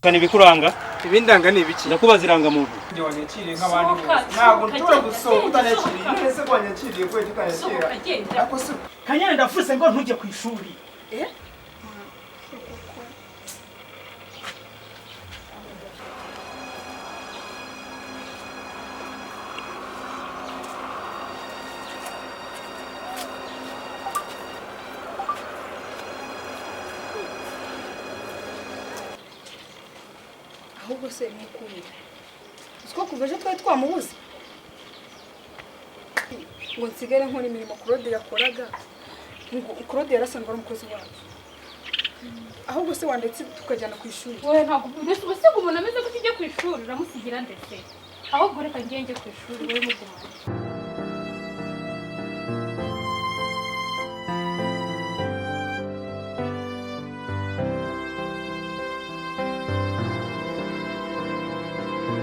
Kani bikuranga? Ibindanga ni ibiki? Ndakubaza irangamuntu. Nje wanyakiriye nk'abandi bose. Ntabwo ntura gusohoka utanyakiriye. Nese ko wanyakiriye ko tukanyakira. Ako se Kanyana ndafuse ngo ntujye ku ishuri. ahubwo se mukubira siko kuveje twari twamubuze ngo nsigare nkora imirimo Claude yakoraga ngo Claude yarasanzwe ari umukozi wacu ahubwo se wandetse tukajyana ku ishuri wowe ntabwo ubuse umuntu ameze gutyo ujye ku ishuri uramusigira ndetse ahubwo reka ngenge ku ishuri wowe mugumane